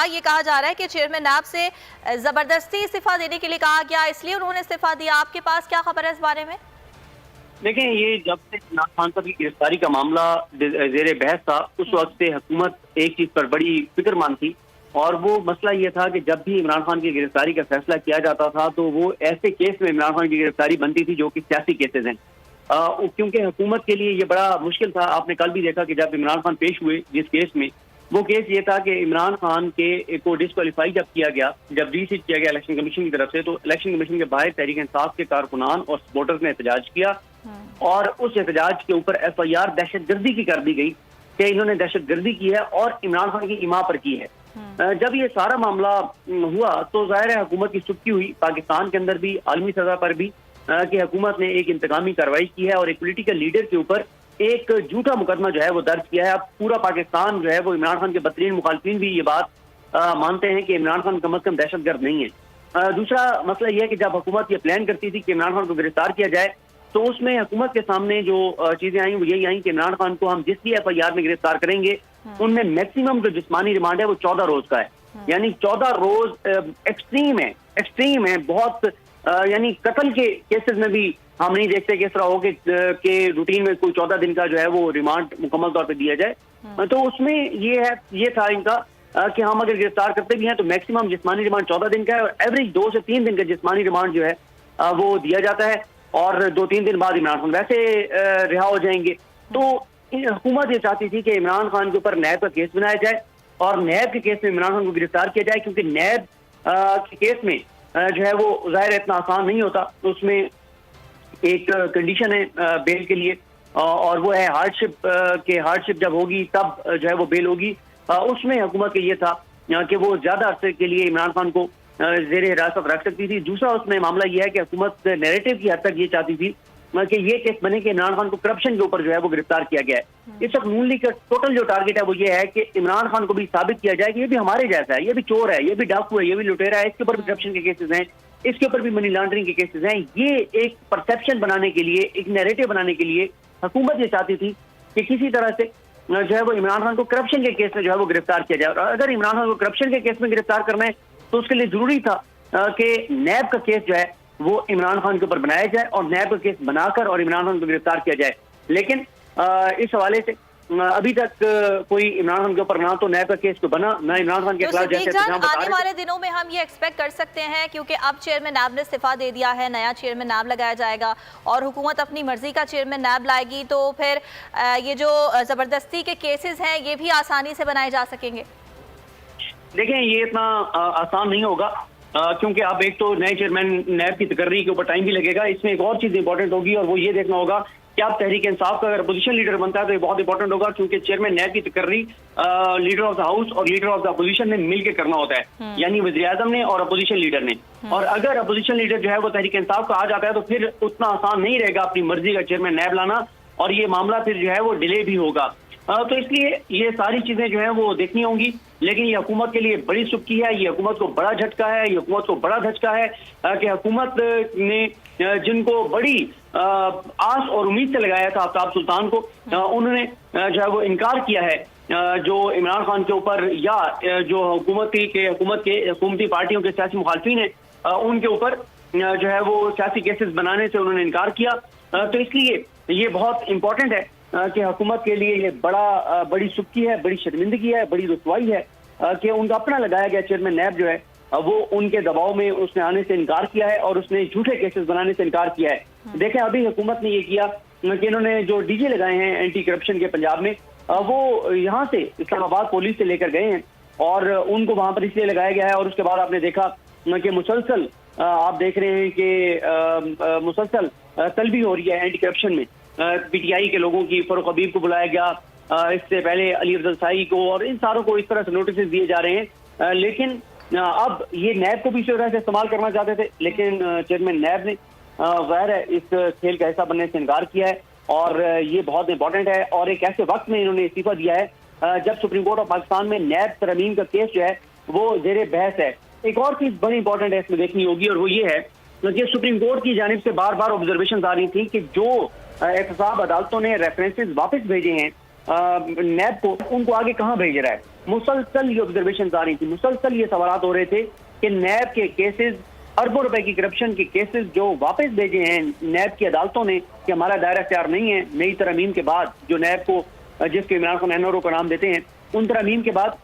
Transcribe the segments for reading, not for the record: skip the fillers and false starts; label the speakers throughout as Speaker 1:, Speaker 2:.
Speaker 1: ये कहा जा रहा है कि चेयरमैन नैब से जबरदस्ती इस्तीफा देने के लिए कहा गया, इसलिए उन्होंने इस्तीफा दिया। आपके पास क्या खबर है इस बारे में?
Speaker 2: देखें, ये जब से इमरान खान साहब की गिरफ्तारी का मामला जेर बहस था, उस वक्त से हुकूमत एक चीज पर बड़ी फिक्रमंद थी, और वो मसला ये था कि जब भी इमरान खान की गिरफ्तारी का फैसला किया जाता था तो वो ऐसे केस में इमरान खान की गिरफ्तारी बनती थी जो कि सियासी केसेज हैं। क्योंकि हुकूमत के लिए ये बड़ा मुश्किल था। आपने कल भी देखा कि जब इमरान खान पेश हुए जिस केस में, वो केस ये था कि इमरान खान के को डिस्क्वालीफाई जब किया गया, जब डीसीट किया गया इलेक्शन कमीशन की तरफ से, तो इलेक्शन कमीशन के बाहर तहरीक इंसाफ के कारकुनान और सपोर्टर्स ने एहतजाज किया, और उस एहतजाज के ऊपर FIR दहशतगर्दी की कर दी गई कि इन्होंने दहशतगर्दी की है और इमरान खान की इमा पर की है। जब ये सारा मामला हुआ तो जाहिर है हुकूमत की सुक्की हुई, पाकिस्तान के अंदर भी आलमी सतह पर भी, कि हुकूमत ने एक इंतकामी कार्रवाई की है और एक पोलिटिकल लीडर के ऊपर एक झूठा मुकदमा जो है वो दर्ज किया है। अब पूरा पाकिस्तान जो है वो इमरान खान के बदतरीन मुखालफिन भी ये बात मानते हैं कि इमरान खान कम अज कम दहशतगर्द नहीं है। दूसरा मसला यह है कि जब हुकूमत ये प्लान करती थी कि इमरान खान को गिरफ्तार किया जाए, तो उसमें हुकूमत के सामने जो चीजें आई वो यही आई कि इमरान खान को हम जिस भी FIR में गिरफ्तार करेंगे उनमें मैक्सिमम जो जिस्मानी रिमांड है वो 14 रोज का है। यानी 14 रोज एक्सट्रीम है बहुत। यानी कत्ल के केसेस में भी हम नहीं देखते कि इस तरह हो कि रूटीन में कोई 14 दिन का जो है वो रिमांड मुकम्मल तौर पे दिया जाए। तो उसमें ये था इनका कि हम अगर गिरफ्तार करते भी हैं तो मैक्सिमम जिस्मानी रिमांड 14 दिन का है, और एवरेज 2 से 3 दिन का जिस्मानी रिमांड जो है वो दिया जाता है, और 2-3 दिन बाद इमरान खान वैसे रिहा हो जाएंगे। तो हुकूमत ये चाहती थी कि इमरान खान के ऊपर नैब का केस बनाया जाए और नैब के केस में इमरान खान को गिरफ्तार किया जाए, क्योंकि नैब के केस में जो है वो जाहिर इतना आसान नहीं होता। तो उसमें एक कंडीशन है बेल के लिए, और वो है हार्डशिप जब होगी तब जो है वो बेल होगी। उसमें हुकूमत के ये था कि वो ज्यादा अरसे के लिए इमरान खान को जेर हिरासत रख सकती थी। दूसरा उसमें मामला यह है कि हुकूमत नैरेटिव की हद तक ये चाहती थी कि ये केस बने कि इमरान खान को करप्शन के ऊपर जो है वो गिरफ्तार किया गया है। इस वक्त नून लीग का टोटल जो टारगेट है वो ये है कि इमरान खान को भी साबित किया जाए कि ये भी हमारे जैसा है, ये भी चोर है, ये भी डाकू है, ये भी लुटेरा है, इसके ऊपर भी करप्शन के केसेस हैं, इसके ऊपर भी मनी लॉन्ड्रिंग के केसेस हैं। ये एक परसेप्शन बनाने के लिए, एक नैरेटिव बनाने के लिए हुकूमत ये चाहती थी कि किसी तरह से जो है वो इमरान खान को करप्शन के केस में जो है वो गिरफ्तार किया जाए। और अगर इमरान खान को करप्शन के केस में गिरफ्तार करना है तो उसके लिए जरूरी था कि नैब का केस जो है वो इमरान खान के ऊपर बनाया जाए और नैब का केस बनाकर और इमरान खान को गिरफ्तार किया जाए। लेकिन इस हवाले से अभी तक कोई इमरान खान के ऊपर ना तो नैब का केस तो बना, ना इमरान खान के खिलाफ जैसे
Speaker 1: आने वाले दिनों में हम ये एक्सपेक्ट कर सकते हैं, क्योंकि अब चेयरमैन नैब ने इस्तीफा दे दिया है, नया चेयरमैन नैब लगाया जाएगा और हुकूमत अपनी मर्जी का चेयरमैन नैब लाएगी, तो फिर ये जो जबरदस्ती के केसेस हैं ये भी आसानी से बनाए जा सकेंगे?
Speaker 2: देखें, ये इतना आसान नहीं होगा, क्योंकि अब एक तो नए चेयरमैन नैब की तकर्री के ऊपर टाइम भी लगेगा। इसमें एक और चीज इंपॉर्टेंट होगी और वो ये देखना होगा कि अब तहरीक इंसाफ का अगर अपोजिशन लीडर बनता है तो ये बहुत इंपॉर्टेंट होगा, क्योंकि चेयरमैन नैब की तकर्री लीडर ऑफ द हाउस और लीडर ऑफ द अपोजिशन ने मिलकर करना होता है, यानी वज़ीर-ए-आज़म ने और अपोजिशन लीडर ने। और अगर अपोजिशन लीडर जो है वो तहरीक इंसाफ का आ जाता है तो फिर उतना आसान नहीं रहेगा अपनी मर्जी का चेयरमैन नैब लाना, और ये मामला फिर जो है वो डिले भी होगा। तो इसलिए ये सारी चीजें जो है वो देखनी होंगी। लेकिन ये हुकूमत के लिए बड़ी सुक्की है, ये हुकूमत को बड़ा झटका है, ये हुकूमत को बड़ा धचका है कि हुकूमत ने जिनको बड़ी आस और उम्मीद से लगाया था आफ्ताब सुल्तान को, उन्होंने जो है वो इनकार किया है जो इमरान खान के ऊपर या जो हुकूमती पार्टियों के सियासी मुखालफिन हैं उनके ऊपर जो है वो सियासी केसेस बनाने से उन्होंने इनकार किया। तो इसलिए ये बहुत इंपॉर्टेंट है कि हुकूमत के लिए ये बड़ी सुक्की है, बड़ी शर्मिंदगी है, बड़ी रुसवाई है कि उनका अपना लगाया गया चेयरमैन नैब जो है वो उनके दबाव में उसने आने से इनकार किया है और उसने झूठे केसेस बनाने से इनकार किया है। देखें, अभी हुकूमत ने ये किया कि इन्होंने जो डीजे लगाए हैं एंटी करप्शन के पंजाब में, वो यहाँ से इस्लामाबाद पुलिस से लेकर गए हैं और उनको वहां पर इसलिए लगाया गया है। और उसके बाद आपने देखा कि मुसलसल आप देख रहे हैं कि मुसलसल तलबी हो रही है एंटी करप्शन में। PTI के लोगों की, फरूख हबीब को बुलाया गया, इससे पहले अली अफजल शाही को, और इन सारों को इस तरह से नोटिस दिए जा रहे हैं। लेकिन अब ये नैब को भी इसी तरह से इस्तेमाल करना चाहते थे, लेकिन चेयरमैन नैब ने ज़ाहिर है इस खेल का हिस्सा बनने से इनकार किया है और ये बहुत इंपॉर्टेंट है। और एक ऐसे वक्त में इन्होंने इस्तीफा दिया है जब सुप्रीम कोर्ट ऑफ पाकिस्तान में नैब तरमीम का केस जो है वो जेर बहस है। एक और चीज बड़ी इंपॉर्टेंट है इसमें देखनी होगी, और वो ये है कि सुप्रीम कोर्ट की जानिब से बार बार ऑब्जर्वेशन आ रही थी कि जो एहतसाब अदालतों ने रेफरेंसेस वापस भेजे हैं नैब को, उनको आगे कहाँ भेज रहा है। मुसलसल ये ऑब्जर्वेशन आ रही थी, मुसलसल ये सवाल हो रहे थे कि नैब के केसेस, अरबों रुपए की करप्शन के केसेस जो वापस भेजे हैं नैब की अदालतों ने कि हमारा दायरा इख्तियार नहीं है, नई तरमीम के बाद जो नैब को, जिसको इमरान खान एनआरओ का नाम देते हैं, उन तरमीम के बाद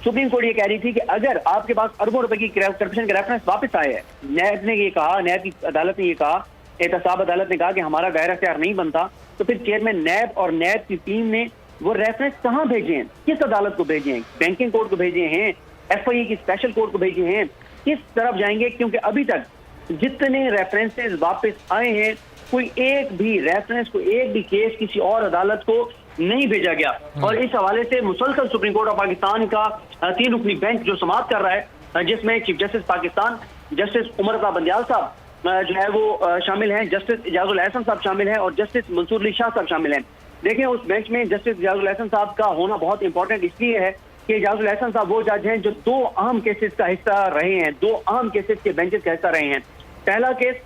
Speaker 2: सुप्रीम कोर्ट ये कह रही थी कि अगर आपके पास अरबों रुपए की करप्शन के रेफरेंस वापस आए हैं, नैब ने ये कहा, नैब की अदालत ने ये कहा, एहतसाब अदालत ने कहा कि हमारा दायरा इख्तियार नहीं बनता, तो फिर चेयरमैन नैब और नैब की टीम ने वो रेफरेंस कहाँ भेजे हैं, किस अदालत को भेजे हैं, बैंकिंग कोर्ट को भेजे हैं, एफआईए की स्पेशल कोर्ट को भेजे हैं, किस तरफ जाएंगे? क्योंकि अभी तक जितने रेफरेंसेस वापस आए हैं, कोई एक भी रेफरेंस, कोई एक भी केस किसी और अदालत को नहीं भेजा गया। और इस हवाले से मुसलसल सुप्रीम कोर्ट ऑफ पाकिस्तान का 3 रुकनी बेंच जो समाअत कर रहा है, जिसमें chief justice Pakistan justice Umar Ata Bandial साहब जो है वो शामिल हैं, जस्टिस इजाजुल एहसन साहब शामिल हैं और जस्टिस मंसूर अली शाह साहब शामिल हैं। देखें, उस बेंच में जस्टिस इजाजुल एहसन साहब का होना बहुत इंपॉर्टेंट इसलिए है कि इजाजुल एहसन साहब वो जज हैं जो 2 अहम केसेस का हिस्सा रहे हैं, 2 अहम केसेस के बेंचेस का हिस्सा रहे हैं। पहला केस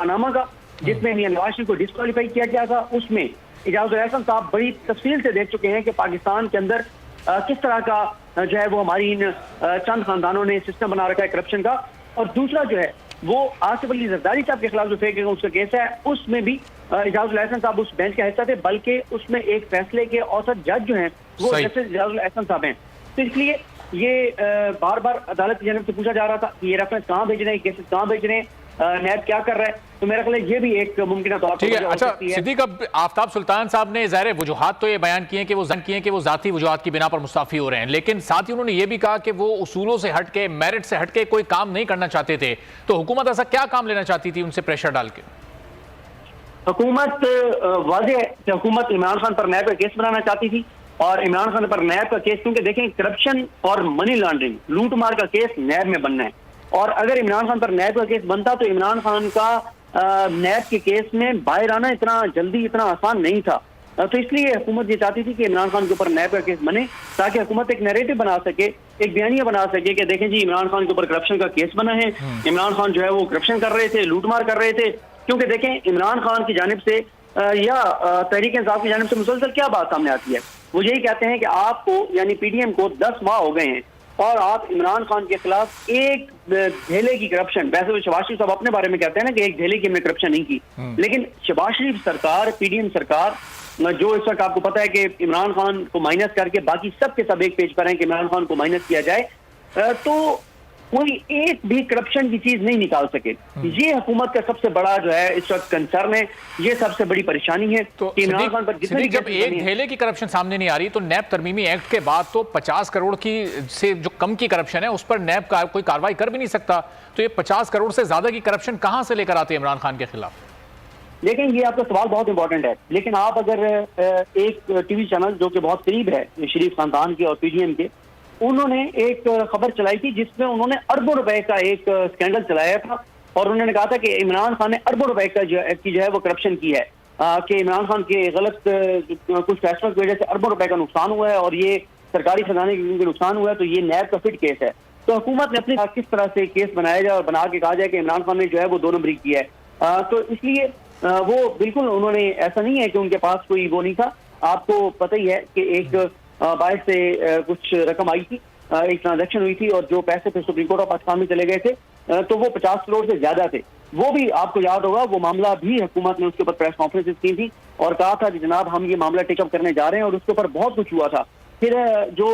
Speaker 2: पनामा का, जिसमें मियां नवाज शरीफ को डिस्क्वालीफाई किया गया था, उसमें इजाजुल एहसन साहब बड़ी तफसील से देख चुके हैं कि पाकिस्तान के अंदर किस तरह का जो है वो हमारी इन चंद खानदानों ने सिस्टम बना रखा है करप्शन का। और दूसरा जो है वो आसिफ अली जरदारी साहब के खिलाफ जो फेक उसका केस है, उसमें भी इजाजुल एहसन साहब उस बेंच का हिस्सा थे, बल्कि उसमें एक फैसले के औसत जज जो हैं वो जस्टिस इजाजुल एहसन साहब हैं। तो इसलिए ये बार बार अदालत की जानब से पूछा जा रहा था कि ये रेफरेंस कहाँ भेज रहे हैं, केसेस कहाँ भेज रहे हैं, नैब क्या कर रहा है। तो मेरा ख्याल है ये भी एक मुमकिन तौर पर
Speaker 3: ठीक है। अच्छा सिद्दीक, अब आफ्ताब सुल्तान साहब ने ज़ाहिर वजूहात तो ये बयान किए कि वो जाती वजूहात की बिना पर मुस्ताफी हो रहे हैं, लेकिन साथ ही उन्होंने ये भी कहा कि वो उसूलों से हट के, मेरिट से हट के कोई काम नहीं करना चाहते थे। तो हुकूमत ऐसा क्या काम लेना चाहती थी उनसे प्रेशर डाल के?
Speaker 2: हुकूमत वाज़ेह है कि हुकूमत इमरान खान पर नैब का केस बनाना चाहती थी, और इमरान खान पर नैब का केस, क्योंकि देखें करप्शन और मनी लॉन्ड्रिंग, लूट मार का केस नैब में बनना है, और अगर इमरान खान पर नैब का केस बनता तो इमरान खान का नैब के केस में बाहर आना इतना जल्दी, इतना आसान नहीं था। तो इसलिए हुकूमत ये चाहती थी कि इमरान खान के ऊपर नैब का केस बने, ताकि हुकूमत एक नैरेटिव बना सके, एक बयानिया बना सके कि देखें जी इमरान खान के ऊपर करप्शन का केस बना है, इमरान खान जो है वो करप्शन कर रहे थे, लूटमार कर रहे थे। क्योंकि देखें इमरान खान की जानिब से या तहरीक इंसाफ की जानिब से मुसलसल क्या बात सामने आती है, वो यही कहते हैं कि आपको यानी पीडीएम को 10 माह हो गए हैं और आप इमरान खान के खिलाफ एक धेले की करप्शन, वैसे तो शहबाज शरीफ साहब अपने बारे में कहते हैं ना कि एक धेले की हमने करप्शन नहीं की, लेकिन शहबाज शरीफ सरकार, पीडीएम सरकार जो इस वक्त आपको पता है कि इमरान खान को माइनस करके बाकी सब के सब एक पेज पर हैं कि इमरान खान को माइनस किया जाए, तो कोई एक भी करप्शन की चीज नहीं निकाल सके। ये हुकूमत का सबसे बड़ा जो है इस वक्त कंसर्न है, ये सबसे बड़ी परेशानी है
Speaker 3: तो
Speaker 2: कि इमरान खान पर जितनी
Speaker 3: जब एक धेले की करप्शन सामने नहीं आ रही, तो नैब तरमीमी एक्ट के बाद तो 50 करोड़ की से जो कम की करप्शन है उस पर नैब का कोई कार्रवाई कर भी नहीं सकता। तो ये 50 करोड़ से ज्यादा की करप्शन कहां से लेकर आते हैं इमरान खान के खिलाफ?
Speaker 2: लेकिन ये आपका सवाल बहुत इंपॉर्टेंट है, लेकिन आप अगर एक टीवी चैनल जो कि बहुत करीब है शरीफ खानदान के और पीडीएम के, उन्होंने एक खबर चलाई थी जिसमें उन्होंने अरबों रुपए का एक स्कैंडल चलाया था, और उन्होंने कहा था कि इमरान खान ने अरबों रुपए का जो है वो करप्शन की है, कि इमरान खान के गलत कुछ फैसलों की वजह से अरबों रुपए का नुकसान हुआ है और ये सरकारी खजाने के नुकसान हुआ है, तो ये नैब का फिट केस है। तो हुकूमत ने अपने साथ किस तरह से केस बनाया जाए और बना के कहा जाए कि इमरान खान ने जो है वो 2 नंबरी किया है। तो इसलिए वो बिल्कुल उन्होंने, ऐसा नहीं है कि उनके पास कोई वो नहीं था। आपको पता ही है कि एक बाहर से कुछ रकम आई थी, एक ट्रांजैक्शन हुई थी और जो पैसे फिर सुप्रीम कोर्ट ऑफ पाकिस्तान में चले गए थे, तो वो 50 करोड़ से ज्यादा थे। वो भी आपको याद होगा, वो मामला भी हुकूमत ने उसके ऊपर प्रेस कॉन्फ्रेंसेस की थी और कहा था कि जनाब हम ये मामला टेकअप करने जा रहे हैं, और उसके ऊपर बहुत कुछ हुआ था। फिर जो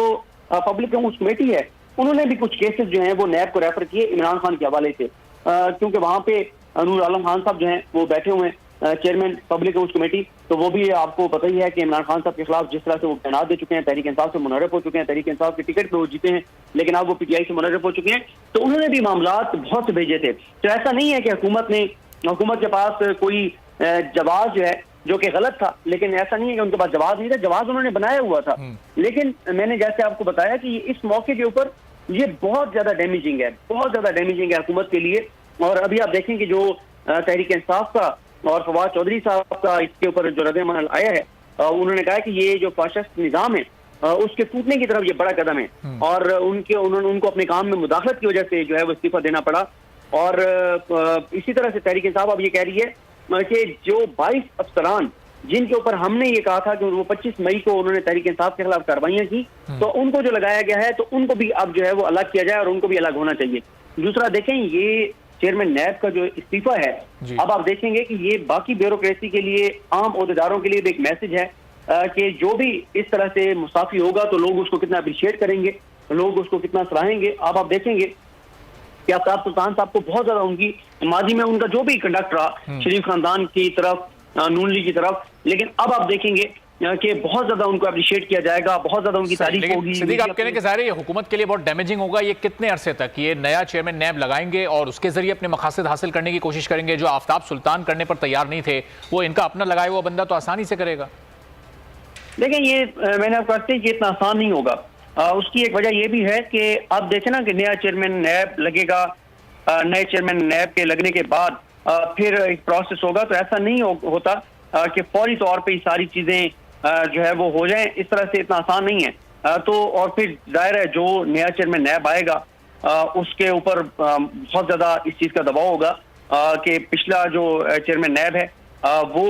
Speaker 2: पब्लिक अकाउंट्स कमेटी है, उन्होंने भी कुछ केसेस जो हैं वो नैब को रेफर किए इमरान खान के हवाले से, क्योंकि वहां पे नूर आलम खान साहब जो हैं वो बैठे हुए हैं, चेयरमैन पब्लिक अकाउंट्स कमेटी। तो वो भी आपको पता ही है कि इमरान खान साहब के खिलाफ जिस तरह से वो तैनात दे चुके हैं, तहरीक इंसाफ से मुनहरफ हो चुके हैं, तहरीक इंसाफ के टिकट पे वो जीते हैं, लेकिन अब वो पीटीआई से मुनहरफ हो चुके हैं। तो उन्होंने भी मामला बहुत से भेजे थे। तो ऐसा नहीं है कि हुकूमत के पास कोई जवाब जो है जो कि गलत था, लेकिन ऐसा नहीं है कि उनके पास जवाब नहीं था, जवाब उन्होंने बनाया हुआ था। लेकिन मैंने जैसे आपको बताया कि इस मौके के ऊपर ये बहुत ज्यादा डैमेजिंग है, बहुत ज्यादा डैमेजिंग है हुकूमत के लिए। और अभी आप देखें कि जो तहरीक इंसाफ का और फवाद चौधरी साहब का इसके ऊपर जो रद्द-ए-अमल आया है, उन्होंने कहा कि ये जो फाशिस्ट निजाम है उसके टूटने की तरफ ये बड़ा कदम है, और उनको अपने काम में मुदाखलत की वजह से जो है वो इस्तीफा देना पड़ा। और इसी तरह से तहरीक इंसाफ अब ये कह रही है कि जो 22 अफसरान जिनके ऊपर हमने ये कहा था कि वो 25 मई को उन्होंने तहरीक इंसाफ के खिलाफ कार्रवाइयां की, तो उनको जो लगाया गया है तो उनको भी अब जो है वो अलग किया जाए और उनको भी अलग होना चाहिए। दूसरा देखें, ये चेयरमैन नैब का जो इस्तीफा है, अब आप देखेंगे कि ये बाकी ब्यूरोक्रेसी के लिए, आम ओहदेदारों के लिए भी एक मैसेज है कि जो भी इस तरह से मुस्ताफी होगा तो लोग उसको कितना अप्रिशिएट करेंगे, लोग उसको कितना सराहेंगे। अब आप देखेंगे कि आफ्ताब सुल्तान साहब को बहुत ज्यादा उनकी माजी में उनका जो भी कंडक्ट रहा शरीफ खानदान की तरफ, नून लीग की तरफ, लेकिन अब आप देखेंगे कि बहुत ज्यादा उनको अप्रिशिएट किया जाएगा, बहुत ज्यादा उनकी तारीफ होगी।
Speaker 3: सिद्दीक, आप कह रहे हैं कि ज़ाहिर है ये हुकूमत के लिए बहुत डैमेजिंग होगा। ये कितने अरसे तक ये नया चेयरमैन नैब लगाएंगे और उसके जरिए अपने मकासद हासिल करने की कोशिश करेंगे? जो आफ्ताब सुल्तान करने पर तैयार नहीं थे, वो इनका अपना लगाया हुआ बंदा तो आसानी से करेगा।
Speaker 2: देखें, ये मैंने आपको कहते हैं कि इतना आसान नहीं होगा। उसकी एक वजह यह भी है कि अब देखें ना कि नया चेयरमैन नैब लगेगा, नए चेयरमैन नैब के लगने के बाद फिर एक प्रोसेस होगा, तो ऐसा नहीं होता कि फौरी तौर पे ये सारी चीजें जो है वो हो जाएं। इस तरह से इतना आसान नहीं है। तो और फिर जाहिर है जो नया चेयरमैन नैब आएगा उसके ऊपर बहुत ज्यादा इस चीज का दबाव होगा कि पिछला जो चेयरमैन नैब है वो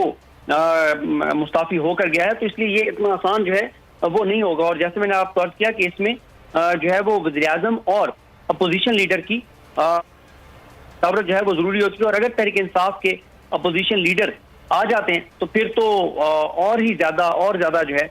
Speaker 2: मुस्ताफी होकर गया है, तो इसलिए ये इतना आसान जो है वो नहीं होगा। और जैसे मैंने आपको अर्ज किया कि इसमें जो है वो वज़ीर-ए-आज़म और अपोजिशन लीडर की कवरेज जो है वो जरूरी होती है। और अगर तहरीक इंसाफ के अपोजिशन लीडर आ जाते हैं तो फिर तो और ही ज्यादा जो है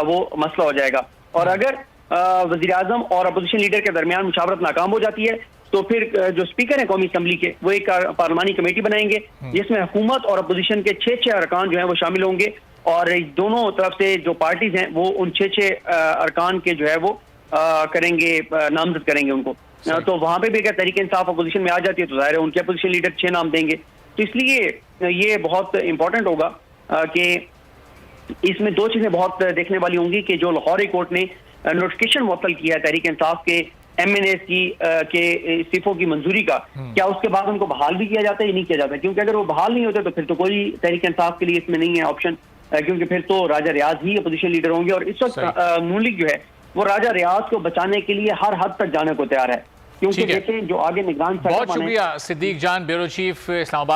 Speaker 2: वो मसला हो जाएगा। और अगर वज़ीर-ए-आज़म और अपोजिशन लीडर के दरमियान मुशावरत नाकाम हो जाती है तो फिर जो स्पीकर है कौमी असम्बली के, वो एक पार्लिमानी कमेटी बनाएंगे जिसमें हुकूमत और अपोजिशन के 6 अरकान जो है वो शामिल होंगे, और दोनों तरफ से जो पार्टीज हैं वो उन 6 अरकान के जो है वो करेंगे, नामजद करेंगे उनको। तो वहां पे भी अगर तहरीक इंसाफ अपोजिशन में आ जाती है तो जाहिर है उनके अपोजिशन लीडर 6 नाम देंगे। तो इसलिए ये बहुत इंपॉर्टेंट होगा कि इसमें 2 चीजें बहुत देखने वाली होंगी कि जो लाहौर हाई कोर्ट ने नोटिफिकेशन मुअत्तल किया है तहरीक इंसाफ के MNAs की के इस्तीफों की मंजूरी का, क्या उसके बाद उनको बहाल भी किया जाता है या नहीं किया जाता है? क्योंकि अगर वो बहाल नहीं होते तो फिर तो कोई तहरीक इंसाफ के लिए इसमें नहीं है ऑप्शन, क्योंकि फिर तो राजा रियाज ही अपोजिशन लीडर होंगे। और इस वक्त नून लीग जो है वो राजा रियाज को बचाने के लिए हर हद तक जाने को तैयार है, क्योंकि देखें जो आगे निगरान।
Speaker 3: बहुत शुक्रिया सिद्दीक जान, ब्यूरो चीफ इस्लामाबाद।